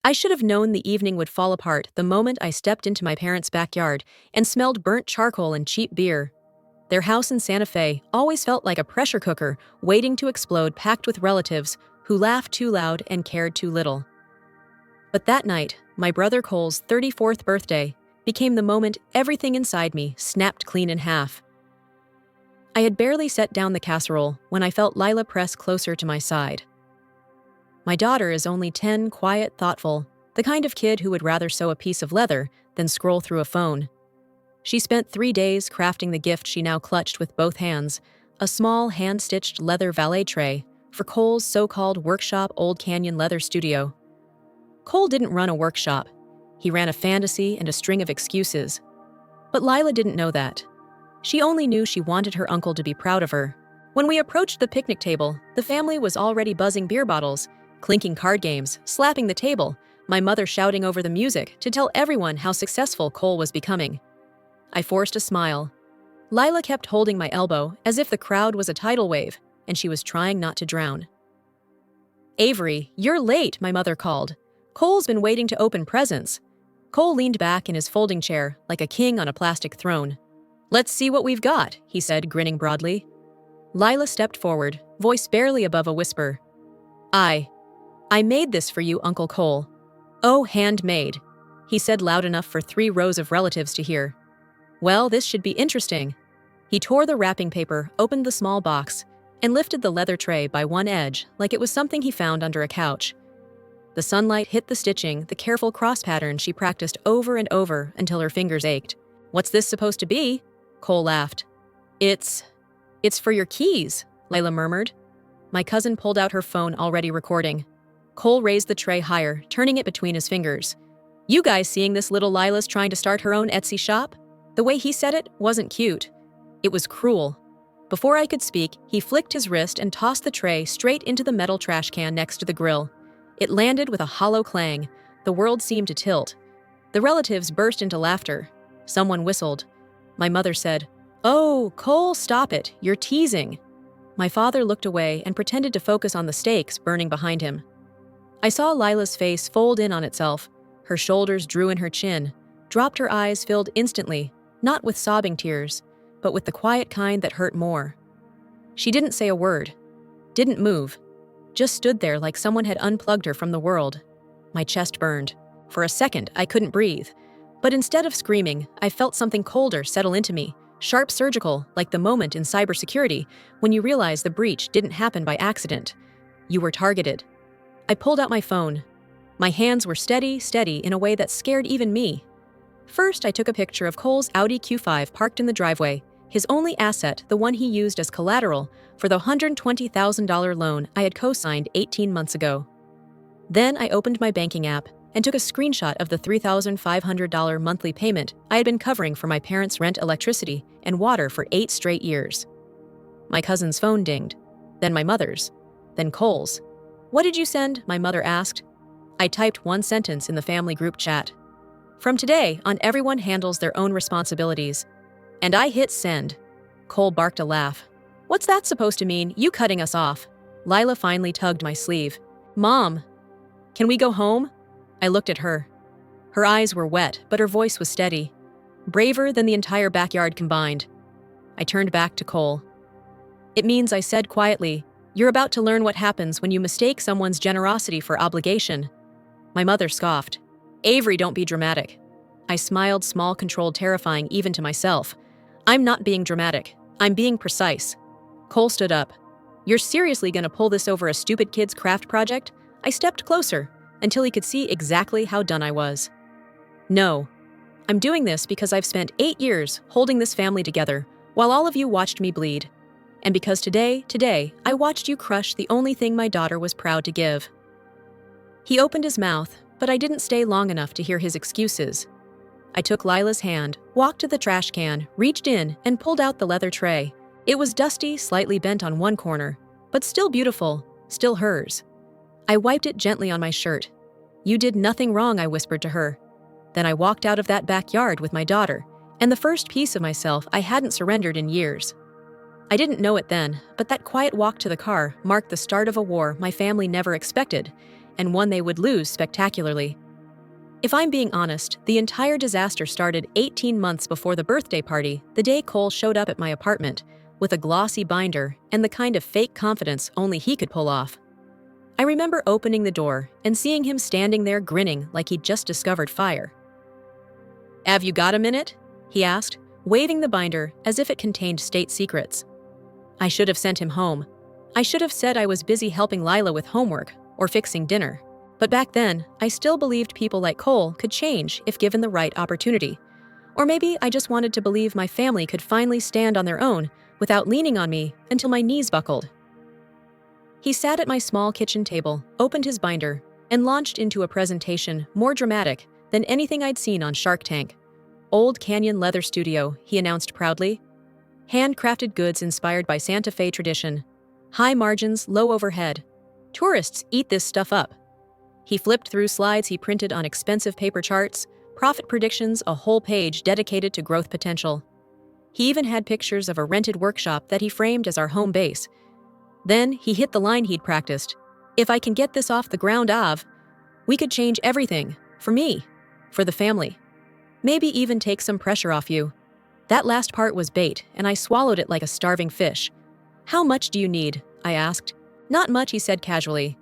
I should have known the evening would fall apart the moment I stepped into my parents' backyard and smelled burnt charcoal and cheap beer. Their house in Santa Fe always felt like a pressure cooker waiting to explode, packed with relatives who laughed too loud and cared too little. But that night, my brother Cole's 34th birthday became the moment everything inside me snapped clean in half. I had barely set down the casserole when I felt Lila press closer to my side. My daughter is only 10, quiet, thoughtful, the kind of kid who would rather sew a piece of leather than scroll through a phone. She spent 3 days crafting the gift she now clutched with both hands, a small hand-stitched leather valet tray for Cole's so-called workshop Old Canyon Leather Studio. Cole didn't run a workshop. He ran a fantasy and a string of excuses. But Lila didn't know that. She only knew she wanted her uncle to be proud of her. When we approached the picnic table, the family was already buzzing beer bottles, clinking card games, slapping the table, my mother shouting over the music to tell everyone how successful Cole was becoming. I forced a smile. Lila kept holding my elbow as if the crowd was a tidal wave, and she was trying not to drown. "Avery, you're late," my mother called. "Cole's been waiting to open presents." Cole leaned back in his folding chair like a king on a plastic throne. "Let's see what we've got," he said, grinning broadly. Lila stepped forward, voice barely above a whisper. I made this for you, Uncle Cole." "Oh, handmade," he said loud enough for 3 rows of relatives to hear. "Well, this should be interesting." He tore the wrapping paper, opened the small box, and lifted the leather tray by one edge like it was something he found under a couch. The sunlight hit the stitching, the careful cross pattern she practiced over and over until her fingers ached. "What's this supposed to be?" Cole laughed. It's for your keys," Lila murmured. My cousin pulled out her phone, already recording. Cole raised the tray higher, turning it between his fingers. "You guys seeing this little Lila's trying to start her own Etsy shop?" The way he said it wasn't cute. It was cruel. Before I could speak, he flicked his wrist and tossed the tray straight into the metal trash can next to the grill. It landed with a hollow clang. The world seemed to tilt. The relatives burst into laughter. Someone whistled. My mother said, "Oh, Cole, stop it. You're teasing." My father looked away and pretended to focus on the steaks burning behind him. I saw Lila's face fold in on itself. Her shoulders drew in her chin. Dropped, her eyes filled instantly, not with sobbing tears, but with the quiet kind that hurt more. She didn't say a word. Didn't move. Just stood there like someone had unplugged her from the world. My chest burned. For a second, I couldn't breathe. But instead of screaming, I felt something colder settle into me. Sharp, surgical, like the moment in cybersecurity when you realize the breach didn't happen by accident. You were targeted. I pulled out my phone. My hands were steady in a way that scared even me. First, I took a picture of Cole's Audi Q5 parked in the driveway, his only asset, the one he used as collateral for the $120,000 loan I had co-signed 18 months ago. Then I opened my banking app and took a screenshot of the $3,500 monthly payment I had been covering for my parents' rent, electricity, and water for 8 straight years. My cousin's phone dinged, then my mother's, then Cole's. "What did you send?" my mother asked. I typed one sentence in the family group chat. "From today on, everyone handles their own responsibilities." And I hit send. Cole barked a laugh. "What's that supposed to mean, you cutting us off?" Lila finally tugged my sleeve. "Mom, can we go home?" I looked at her. Her eyes were wet, but her voice was steady. Braver than the entire backyard combined. I turned back to Cole. "It means," I said quietly, "you're about to learn what happens when you mistake someone's generosity for obligation." My mother scoffed. "Avery, don't be dramatic." I smiled, small, controlled, terrifying even to myself. "I'm not being dramatic. I'm being precise." Cole stood up. "You're seriously gonna pull this over a stupid kid's craft project?" I stepped closer until he could see exactly how done I was. "No. I'm doing this because I've spent 8 years holding this family together while all of you watched me bleed. And because today, I watched you crush the only thing my daughter was proud to give." He opened his mouth, but I didn't stay long enough to hear his excuses. I took Lila's hand, walked to the trash can, reached in, and pulled out the leather tray. It was dusty, slightly bent on one corner, but still beautiful, still hers. I wiped it gently on my shirt. "You did nothing wrong," I whispered to her. Then I walked out of that backyard with my daughter, and the first piece of myself I hadn't surrendered in years. I didn't know it then, but that quiet walk to the car marked the start of a war my family never expected, and one they would lose spectacularly. If I'm being honest, the entire disaster started 18 months before the birthday party, the day Cole showed up at my apartment, with a glossy binder and the kind of fake confidence only he could pull off. I remember opening the door and seeing him standing there grinning like he'd just discovered fire. "Have you got a minute?" he asked, waving the binder as if it contained state secrets. I should have sent him home. I should have said I was busy helping Lila with homework or fixing dinner. But back then, I still believed people like Cole could change if given the right opportunity. Or maybe I just wanted to believe my family could finally stand on their own without leaning on me until my knees buckled. He sat at my small kitchen table, opened his binder, and launched into a presentation more dramatic than anything I'd seen on Shark Tank. "Old Canyon Leather Studio," he announced proudly. "Handcrafted goods inspired by Santa Fe tradition. High margins, low overhead. Tourists eat this stuff up." He flipped through slides he printed on expensive paper charts, profit predictions, a whole page dedicated to growth potential. He even had pictures of a rented workshop that he framed as our home base. Then he hit the line he'd practiced. "If I can get this off the ground, we could change everything. For me. For the family. Maybe even take some pressure off you." That last part was bait, and I swallowed it like a starving fish. "How much do you need?" I asked. "Not much," he said casually.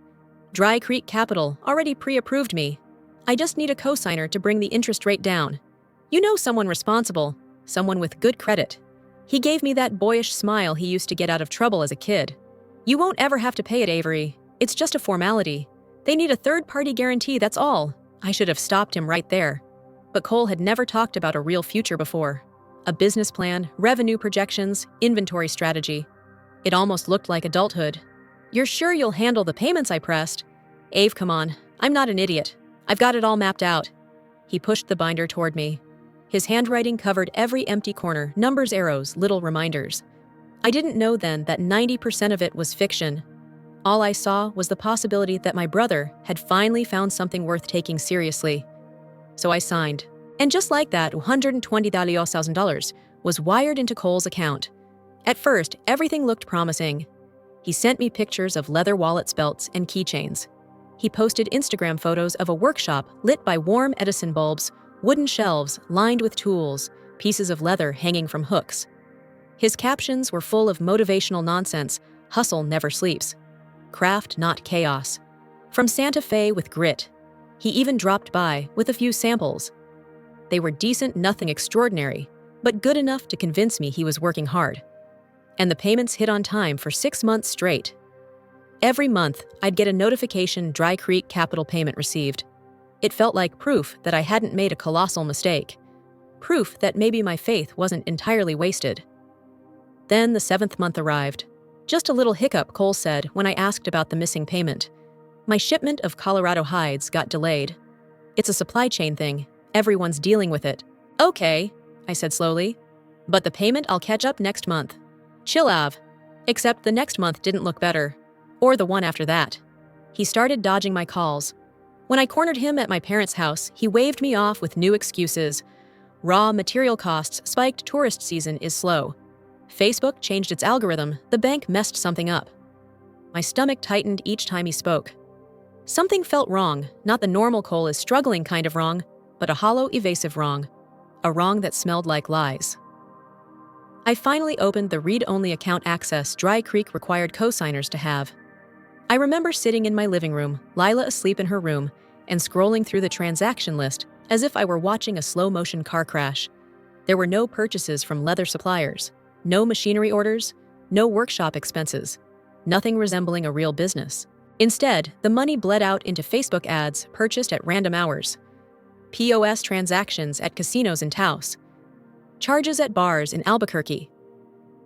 "Dry Creek Capital already pre-approved me. I just need a cosigner to bring the interest rate down. You know someone responsible, someone with good credit." He gave me that boyish smile he used to get out of trouble as a kid. "You won't ever have to pay it, Avery. It's just a formality. They need a third-party guarantee, that's all." I should have stopped him right there. But Cole had never talked about a real future before. A business plan, revenue projections, inventory strategy. It almost looked like adulthood. "You're sure you'll handle the payments?" I pressed. "Ave, come on. I'm not an idiot. I've got it all mapped out." He pushed the binder toward me. His handwriting covered every empty corner, numbers, arrows, little reminders. I didn't know then that 90% of it was fiction. All I saw was the possibility that my brother had finally found something worth taking seriously. So I signed. And just like that, $120,000 was wired into Cole's account. At first, everything looked promising. He sent me pictures of leather wallets, belts, and keychains. He posted Instagram photos of a workshop lit by warm Edison bulbs, wooden shelves lined with tools, pieces of leather hanging from hooks. His captions were full of motivational nonsense. "Hustle never sleeps. Craft, not chaos. From Santa Fe with grit." He even dropped by with a few samples. They were decent, nothing extraordinary, but good enough to convince me he was working hard. And the payments hit on time for 6 months straight. Every month, I'd get a notification Dry Creek Capital payment received. It felt like proof that I hadn't made a colossal mistake. Proof that maybe my faith wasn't entirely wasted. Then the 7th month arrived. "Just a little hiccup," Cole said when I asked about the missing payment. "My shipment of Colorado hides got delayed. It's a supply chain thing. Everyone's dealing with it." "Okay," I said slowly. "But the payment I'll catch up next month." "Chill, Av." Except the next month didn't look better. Or the one after that. He started dodging my calls. When I cornered him at my parents' house, he waved me off with new excuses. Raw material costs spiked, tourist season is slow. Facebook changed its algorithm, the bank messed something up. My stomach tightened each time he spoke. Something felt wrong, not the normal Cole is struggling kind of wrong, but a hollow, evasive wrong. A wrong that smelled like lies. I finally opened the read-only account access Dry Creek required cosigners to have. I remember sitting in my living room, Lila asleep in her room, and scrolling through the transaction list as if I were watching a slow-motion car crash. There were no purchases from leather suppliers, no machinery orders, no workshop expenses, nothing resembling a real business. Instead, the money bled out into Facebook ads purchased at random hours, POS transactions at casinos in Taos, charges at bars in Albuquerque,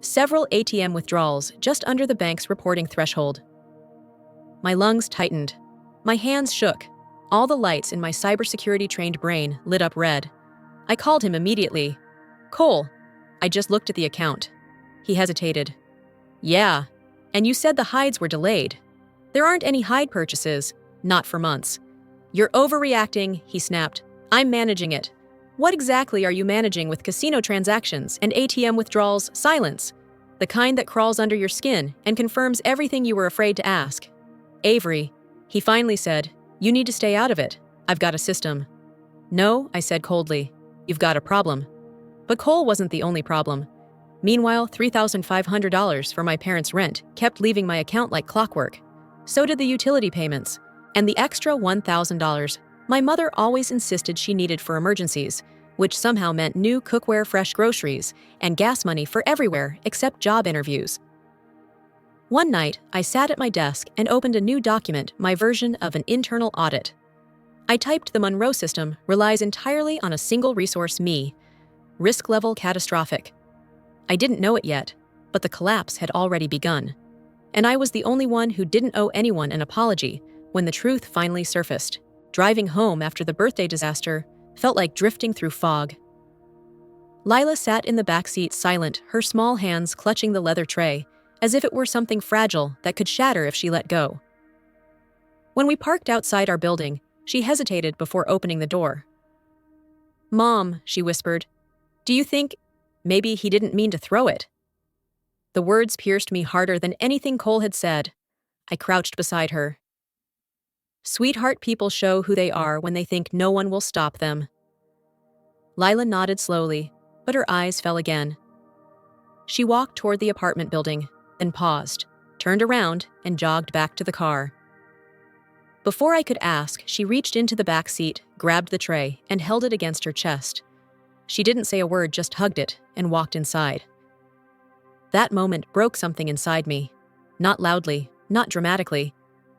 several ATM withdrawals just under the bank's reporting threshold. My lungs tightened. My hands shook. All the lights in my cybersecurity-trained brain lit up red. I called him immediately. "Cole." I just looked at the account. He hesitated. "Yeah, and you said the hides were delayed. There aren't any hide purchases, not for months." "You're overreacting," he snapped. "I'm managing it." "What exactly are you managing with casino transactions and ATM withdrawals?" "Silence. The kind that crawls under your skin and confirms everything you were afraid to ask." "Avery." He finally said, "You need to stay out of it. I've got a system." "No," I said coldly. "You've got a problem." But Cole wasn't the only problem. Meanwhile, $3,500 for my parents' rent kept leaving my account like clockwork. So did the utility payments. And the extra $1,000 my mother always insisted she needed for emergencies, which somehow meant new cookware, fresh groceries, and gas money for everywhere except job interviews. One night, I sat at my desk and opened a new document, my version of an internal audit. I typed the Monroe system relies entirely on a single resource, me. Risk level catastrophic. I didn't know it yet, but the collapse had already begun. And I was the only one who didn't owe anyone an apology when the truth finally surfaced. Driving home after the birthday disaster felt like drifting through fog. Lila sat in the back seat silent, her small hands clutching the leather tray, as if it were something fragile that could shatter if she let go. When we parked outside our building, she hesitated before opening the door. "Mom," she whispered, "do you think maybe he didn't mean to throw it?" The words pierced me harder than anything Cole had said. I crouched beside her. Sweetheart, people show who they are when they think no one will stop them. Lila nodded slowly, but her eyes fell again. She walked toward the apartment building, then paused, turned around, and jogged back to the car. Before I could ask, she reached into the back seat, grabbed the tray, and held it against her chest. She didn't say a word, just hugged it, and walked inside. That moment broke something inside me. Not loudly, not dramatically.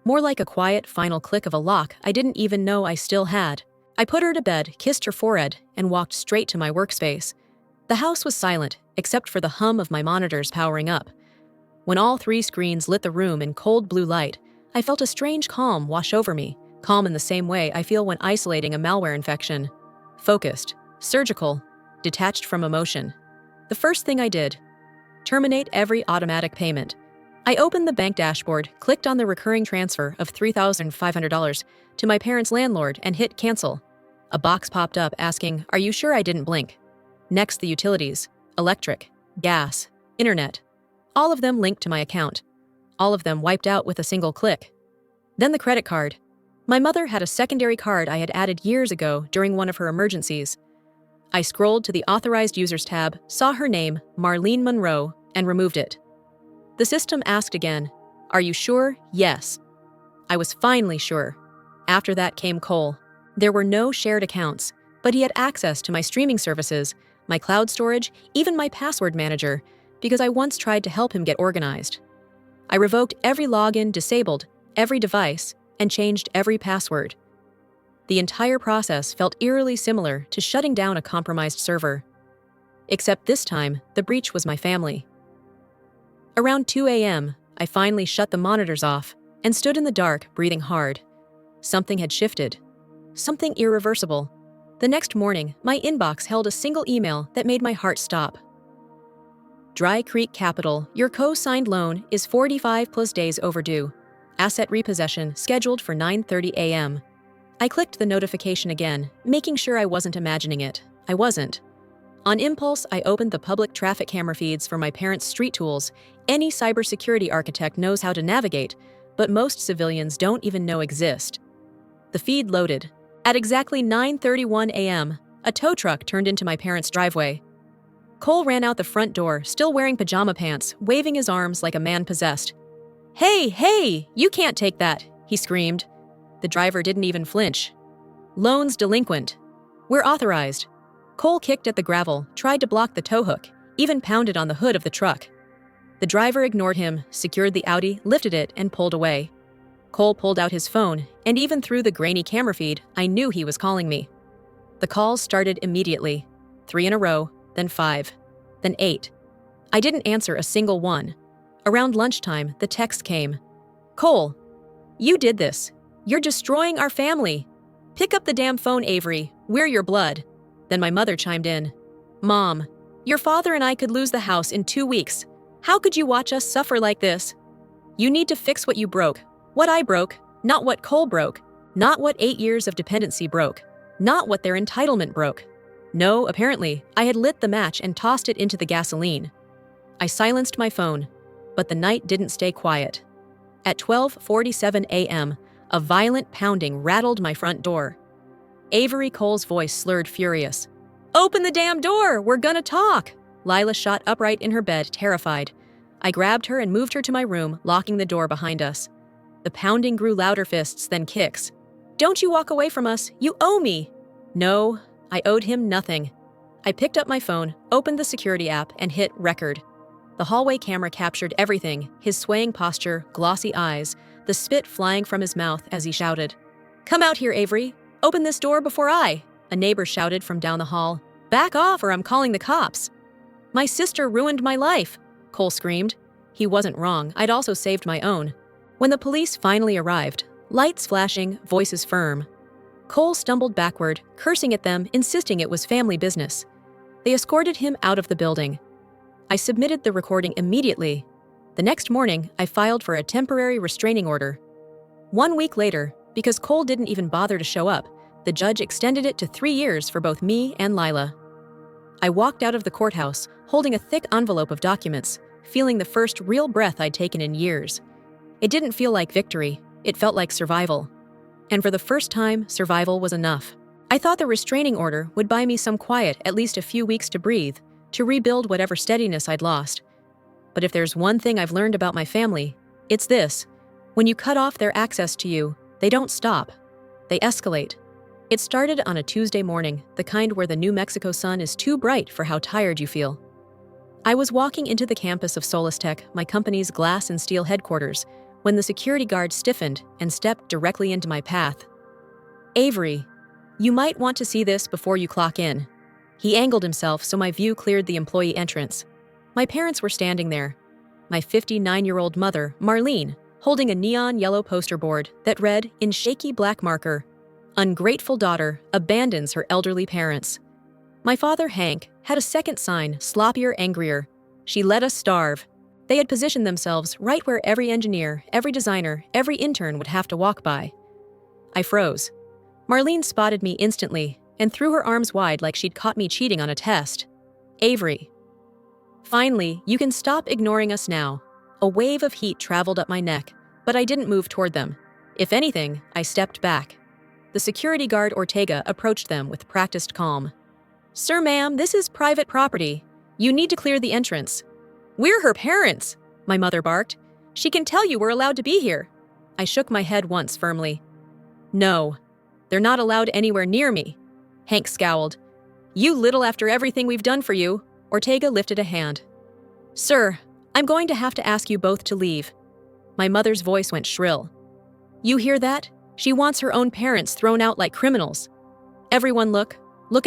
More like a quiet, final click of a lock I didn't even know I still had. I put her to bed, kissed her forehead, and walked straight to my workspace. The house was silent, except for the hum of my monitors powering up. When all 3 screens lit the room in cold blue light, I felt a strange calm wash over me, calm in the same way I feel when isolating a malware infection. Focused, surgical, detached from emotion. The first thing I did, terminate every automatic payment. I opened the bank dashboard, clicked on the recurring transfer of $3,500 to my parents' landlord, and hit cancel. A box popped up asking, "Are you sure I didn't blink?" Next, the utilities, electric, gas, internet. All of them linked to my account. All of them wiped out with a single click. Then the credit card. My mother had a secondary card I had added years ago during one of her emergencies. I scrolled to the Authorized Users tab, saw her name, Marlene Monroe, and removed it. The system asked again, "Are you sure?" "Yes." I was finally sure. After that came Cole. There were no shared accounts, but he had access to my streaming services, my cloud storage, even my password manager, because I once tried to help him get organized. I revoked every login, disabled every device, and changed every password. The entire process felt eerily similar to shutting down a compromised server. Except this time, the breach was my family. Around 2 a.m., I finally shut the monitors off and stood in the dark, breathing hard. Something had shifted. Something irreversible. The next morning, my inbox held a single email that made my heart stop. Dry Creek Capital, your co-signed loan is 45+ days overdue. Asset repossession scheduled for 9:30 a.m. I clicked the notification again, making sure I wasn't imagining it. I wasn't. On impulse, I opened the public traffic camera feeds for my parents' street tools. Any cybersecurity architect knows how to navigate, but most civilians don't even know exist. The feed loaded. At exactly 9:31 a.m., a tow truck turned into my parents' driveway. Cole ran out the front door, still wearing pajama pants, waving his arms like a man possessed. "Hey, hey, you can't take that," he screamed. The driver didn't even flinch. "Loans delinquent. We're authorized." Cole kicked at the gravel, tried to block the tow hook, even pounded on the hood of the truck. The driver ignored him, secured the Audi, lifted it, and pulled away. Cole pulled out his phone, and even through the grainy camera feed, I knew he was calling me. The calls started immediately. 3 in a row, then 5, then 8. I didn't answer a single one. Around lunchtime, the text came. "Cole, you did this. You're destroying our family. Pick up the damn phone, Avery. We're your blood." Then my mother chimed in. "Mom, your father and I could lose the house in 2 weeks. How could you watch us suffer like this? You need to fix what you broke. What I broke, not what Cole broke. Not what 8 years of dependency broke. Not what their entitlement broke. No, apparently, I had lit the match and tossed it into the gasoline. I silenced my phone, but the night didn't stay quiet. At 12:47 a.m., A violent pounding rattled my front door. Avery Cole's voice slurred, furious. "Open the damn door! We're gonna talk!" Lila shot upright in her bed, terrified. I grabbed her and moved her to my room, locking the door behind us. The pounding grew louder, fists, then kicks. "Don't you walk away from us! You owe me!" No, I owed him nothing. I picked up my phone, opened the security app, and hit record. The hallway camera captured everything: his swaying posture, glossy eyes, the spit flying from his mouth as he shouted. "Come out here, Avery! Open this door before I!" A neighbor shouted from down the hall. "Back off or I'm calling the cops!" "My sister ruined my life!" Cole screamed. He wasn't wrong, I'd also saved my own. When the police finally arrived, lights flashing, voices firm, Cole stumbled backward, cursing at them, insisting it was family business. They escorted him out of the building. I submitted the recording immediately. The next morning, I filed for a temporary restraining order. 1 week later, because Cole didn't even bother to show up, the judge extended it to 3 years for both me and Lila. I walked out of the courthouse, holding a thick envelope of documents, feeling the first real breath I'd taken in years. It didn't feel like victory, it felt like survival. And for the first time, survival was enough. I thought the restraining order would buy me some quiet, at least a few weeks to breathe, to rebuild whatever steadiness I'd lost. But if there's one thing I've learned about my family, it's this: when you cut off their access to you, they don't stop. They escalate. It started on a Tuesday morning, the kind where the New Mexico sun is too bright for how tired you feel. I was walking into the campus of Solistech, my company's glass and steel headquarters, when the security guard stiffened and stepped directly into my path. "Avery, you might want to see this before you clock in." He angled himself so my view cleared the employee entrance. My parents were standing there. My 59-year-old mother, Marlene, holding a neon yellow poster board that read, in shaky black marker, "Ungrateful daughter abandons her elderly parents." My father, Hank, had a second sign, sloppier, angrier. "She let us starve." They had positioned themselves right where every engineer, every designer, every intern would have to walk by. I froze. Marlene spotted me instantly and threw her arms wide like she'd caught me cheating on a test. "Avery. Finally, you can stop ignoring us now." A wave of heat traveled up my neck, but I didn't move toward them. If anything, I stepped back. The security guard, Ortega, approached them with practiced calm. "Sir, ma'am, this is private property. You need to clear the entrance." "We're her parents," my mother barked. "She can tell you we're allowed to be here." I shook my head once firmly. "No, they're not allowed anywhere near me." Hank scowled. "You little after everything we've done for you." Ortega lifted a hand. "Sir, I'm going to have to ask you both to leave." My mother's voice went shrill. "You hear that? She wants her own parents thrown out like criminals." "Everyone look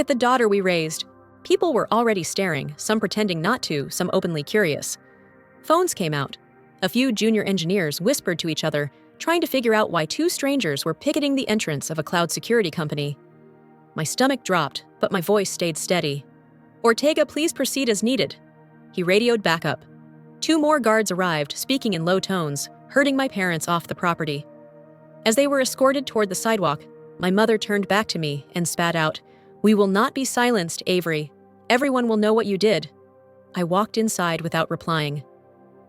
at the daughter we raised." People were already staring, some pretending not to, some openly curious. Phones came out. A few junior engineers whispered to each other, trying to figure out why 2 strangers were picketing the entrance of a cloud security company. My stomach dropped, but my voice stayed steady. "Ortega, please proceed as needed." He radioed backup. 2 more guards arrived, speaking in low tones, herding my parents off the property. As they were escorted toward the sidewalk, my mother turned back to me and spat out, "We will not be silenced, Avery. Everyone will know what you did." I walked inside without replying.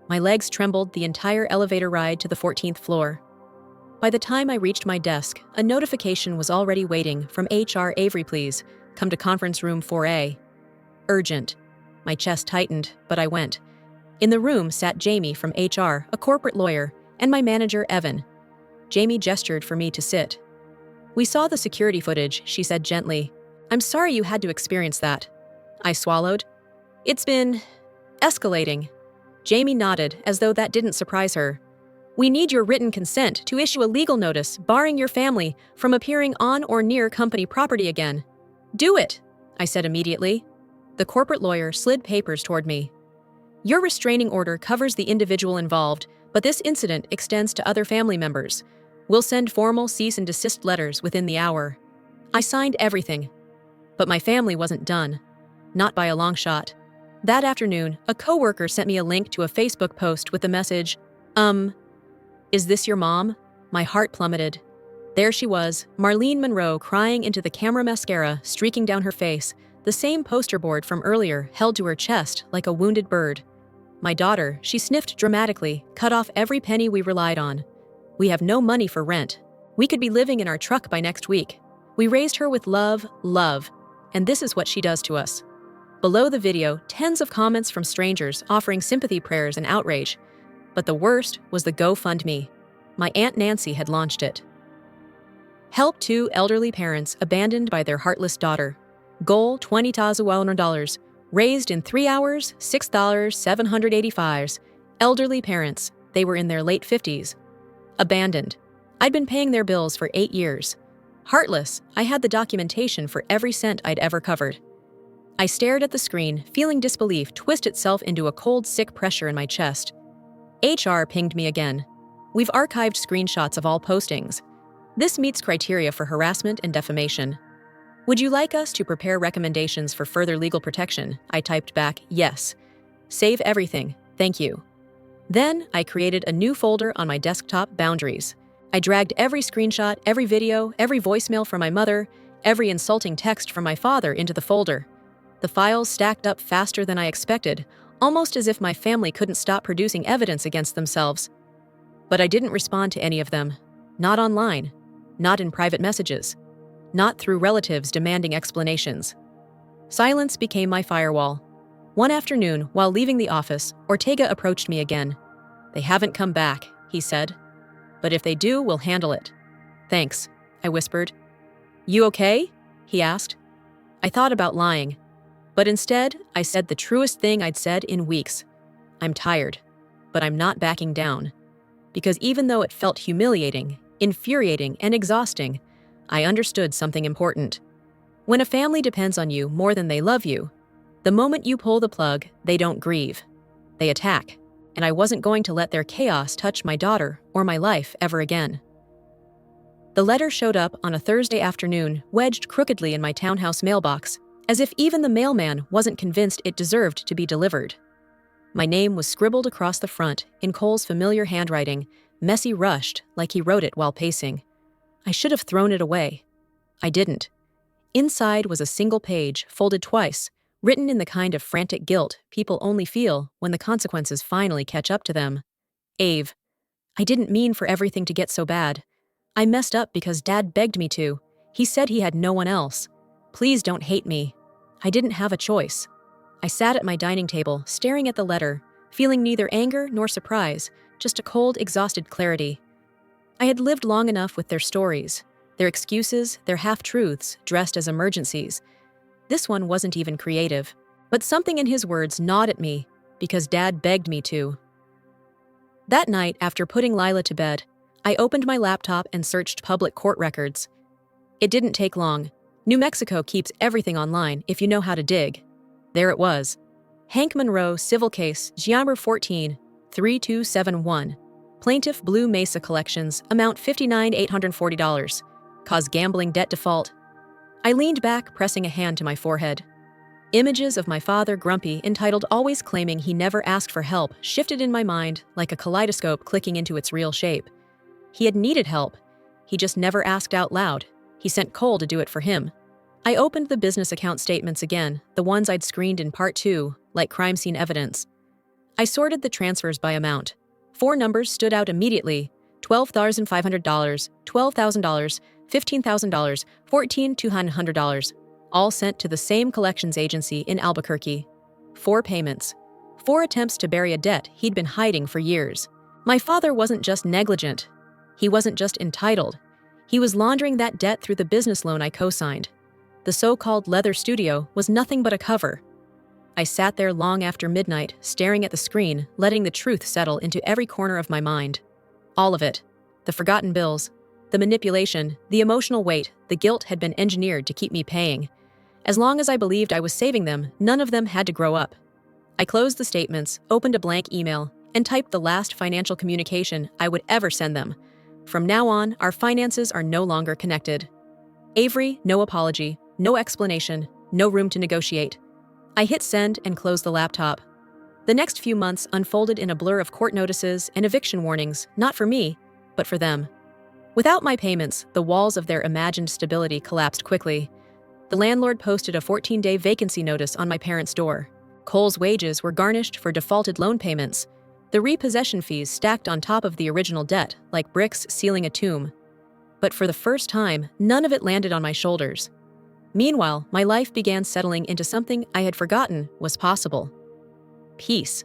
My legs trembled the entire elevator ride to the 14th floor. By the time I reached my desk, a notification was already waiting from HR. "Avery, please, come to conference room 4A. Urgent." My chest tightened, but I went. In the room sat Jamie from HR, a corporate lawyer, and my manager, Evan. Jamie gestured for me to sit. "We saw the security footage," she said gently. "I'm sorry you had to experience that." I swallowed. "It's been escalating." Jamie nodded, as though that didn't surprise her. "We need your written consent to issue a legal notice barring your family from appearing on or near company property again." "Do it," I said immediately. The corporate lawyer slid papers toward me. "Your restraining order covers the individual involved, but this incident extends to other family members. We'll send formal cease and desist letters within the hour." I signed everything. But my family wasn't done. Not by a long shot. That afternoon, a coworker sent me a link to a Facebook post with the message, "Is this your mom?" My heart plummeted. There she was, Marlene Monroe, crying into the camera, mascara streaking down her face, the same poster board from earlier held to her chest like a wounded bird. My daughter, she sniffed dramatically, cut off every penny we relied on. "We have no money for rent." We could be living in our truck by next week. We raised her with love, and this is what she does to us. Below the video, tens of comments from strangers offering sympathy prayers and outrage. But the worst was the GoFundMe. My Aunt Nancy had launched it. Help 2 elderly parents abandoned by their heartless daughter. Goal $20,000. Raised in 3 hours, $6,785. Elderly parents. They were in their late 50s. Abandoned. I'd been paying their bills for 8 years. Heartless, I had the documentation for every cent I'd ever covered. I stared at the screen, feeling disbelief twist itself into a cold, sick pressure in my chest. HR pinged me again. We've archived screenshots of all postings. This meets criteria for harassment and defamation. Would you like us to prepare recommendations for further legal protection? I typed back, yes. Save everything, thank you. Then I created a new folder on my desktop, Boundaries. I dragged every screenshot, every video, every voicemail from my mother, every insulting text from my father into the folder. The files stacked up faster than I expected, almost as if my family couldn't stop producing evidence against themselves. But I didn't respond to any of them. Not online. Not in private messages. Not through relatives demanding explanations. Silence became my firewall. One afternoon, while leaving the office, Ortega approached me again. They haven't come back, he said. But if they do, we'll handle it. Thanks, I whispered. You okay? He asked. I thought about lying. But instead, I said the truest thing I'd said in weeks. I'm tired, but I'm not backing down. Because even though it felt humiliating, infuriating, and exhausting, I understood something important. When a family depends on you more than they love you, the moment you pull the plug, they don't grieve. They attack, and I wasn't going to let their chaos touch my daughter or my life ever again. The letter showed up on a Thursday afternoon, wedged crookedly in my townhouse mailbox, as if even the mailman wasn't convinced it deserved to be delivered. My name was scribbled across the front in Cole's familiar handwriting, messy rushed like he wrote it while pacing. I should have thrown it away. I didn't. Inside was a single page, folded twice, written in the kind of frantic guilt people only feel when the consequences finally catch up to them. Ave, I didn't mean for everything to get so bad. I messed up because Dad begged me to. He said he had no one else. Please don't hate me. I didn't have a choice. I sat at my dining table, staring at the letter, feeling neither anger nor surprise, just a cold, exhausted clarity. I had lived long enough with their stories, their excuses, their half-truths, dressed as emergencies. This one wasn't even creative, but something in his words gnawed at me, because Dad begged me to. That night, after putting Lila to bed, I opened my laptop and searched public court records. It didn't take long. New Mexico keeps everything online if you know how to dig. There it was. Hank Monroe, civil case, Giamber 14, 3271. Plaintiff Blue Mesa Collections, amount $59,840. Cause gambling debt default. I leaned back, pressing a hand to my forehead. Images of my father, grumpy, entitled always claiming he never asked for help, shifted in my mind like a kaleidoscope clicking into its real shape. He had needed help. He just never asked out loud. He sent Cole to do it for him. I opened the business account statements again, the ones I'd screened in part 2, like crime scene evidence. I sorted the transfers by amount. 4 numbers stood out immediately: $12,500, $12,000, $15,000, $14,200, all sent to the same collections agency in Albuquerque. 4 payments. 4 attempts to bury a debt he'd been hiding for years. My father wasn't just negligent. He wasn't just entitled. He was laundering that debt through the business loan I co-signed. The so-called leather studio was nothing but a cover. I sat there long after midnight, staring at the screen, letting the truth settle into every corner of my mind. All of it. The forgotten bills, the manipulation, the emotional weight, the guilt had been engineered to keep me paying. As long as I believed I was saving them, none of them had to grow up. I closed the statements, opened a blank email, and typed the last financial communication I would ever send them. From now on, our finances are no longer connected. Avery, no apology, no explanation, no room to negotiate. I hit send and closed the laptop. The next few months unfolded in a blur of court notices and eviction warnings, not for me, but for them. Without my payments, the walls of their imagined stability collapsed quickly. The landlord posted a 14-day vacancy notice on my parents' door. Cole's wages were garnished for defaulted loan payments. The repossession fees stacked on top of the original debt, like bricks sealing a tomb. But for the first time, none of it landed on my shoulders. Meanwhile, my life began settling into something I had forgotten was possible. Peace.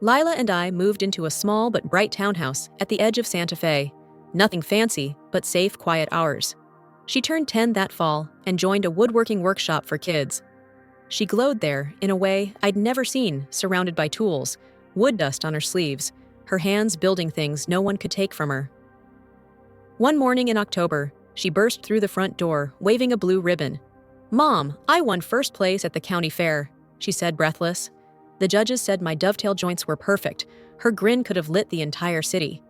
Lila and I moved into a small but bright townhouse at the edge of Santa Fe. Nothing fancy, but safe, quiet hours. She turned 10 that fall and joined a woodworking workshop for kids. She glowed there in a way I'd never seen, surrounded by tools, wood dust on her sleeves, her hands building things no one could take from her. One morning in October, she burst through the front door, waving a blue ribbon. "Mom, I won first place at the county fair," she said, breathless. The judges said my dovetail joints were perfect. Her grin could have lit the entire city.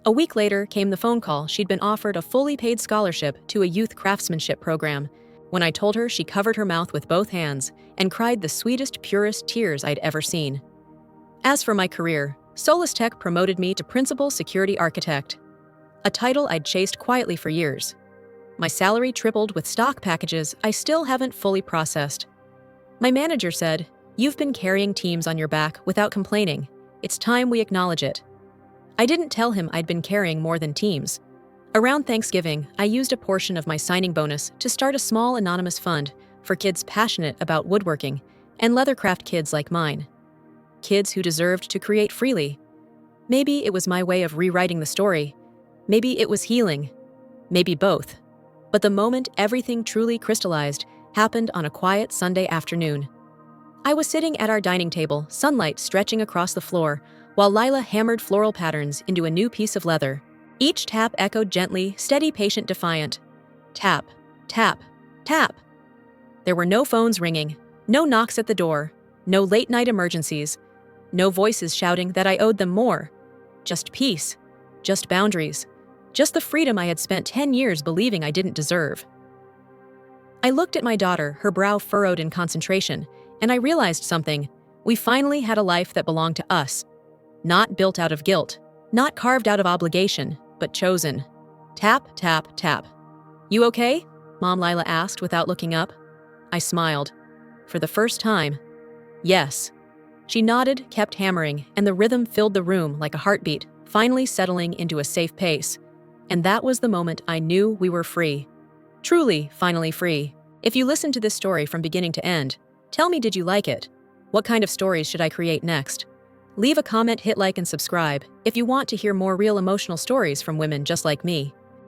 A week later came the phone call she'd been offered a fully paid scholarship to a youth craftsmanship program. When I told her, she covered her mouth with both hands and cried the sweetest, purest tears I'd ever seen. As for my career, Solus Tech promoted me to Principal Security Architect, a title I'd chased quietly for years. My salary tripled with stock packages I still haven't fully processed. My manager said, "You've been carrying teams on your back without complaining. It's time we acknowledge it." I didn't tell him I'd been carrying more than teams. Around Thanksgiving, I used a portion of my signing bonus to start a small anonymous fund for kids passionate about woodworking and leathercraft kids like mine. Kids who deserved to create freely. Maybe it was my way of rewriting the story. Maybe it was healing. Maybe both. But the moment everything truly crystallized happened on a quiet Sunday afternoon. I was sitting at our dining table, sunlight stretching across the floor, while Lila hammered floral patterns into a new piece of leather. Each tap echoed gently, steady, patient, defiant. Tap, tap, tap. There were no phones ringing, no knocks at the door, no late-night emergencies, no voices shouting that I owed them more. Just peace, just boundaries, just the freedom I had spent 10 years believing I didn't deserve. I looked at my daughter, her brow furrowed in concentration, and I realized something. We finally had a life that belonged to us. Not built out of guilt, not carved out of obligation, but chosen. Tap, tap, tap. "You okay?" Mom Lila asked without looking up. I smiled. For the first time. Yes. She nodded, kept hammering, and the rhythm filled the room like a heartbeat, finally settling into a safe pace. And that was the moment I knew we were free. Truly, finally free. If you listened to this story from beginning to end, tell me, did you like it? What kind of stories should I create next? Leave a comment, hit like, and subscribe if you want to hear more real emotional stories from women just like me.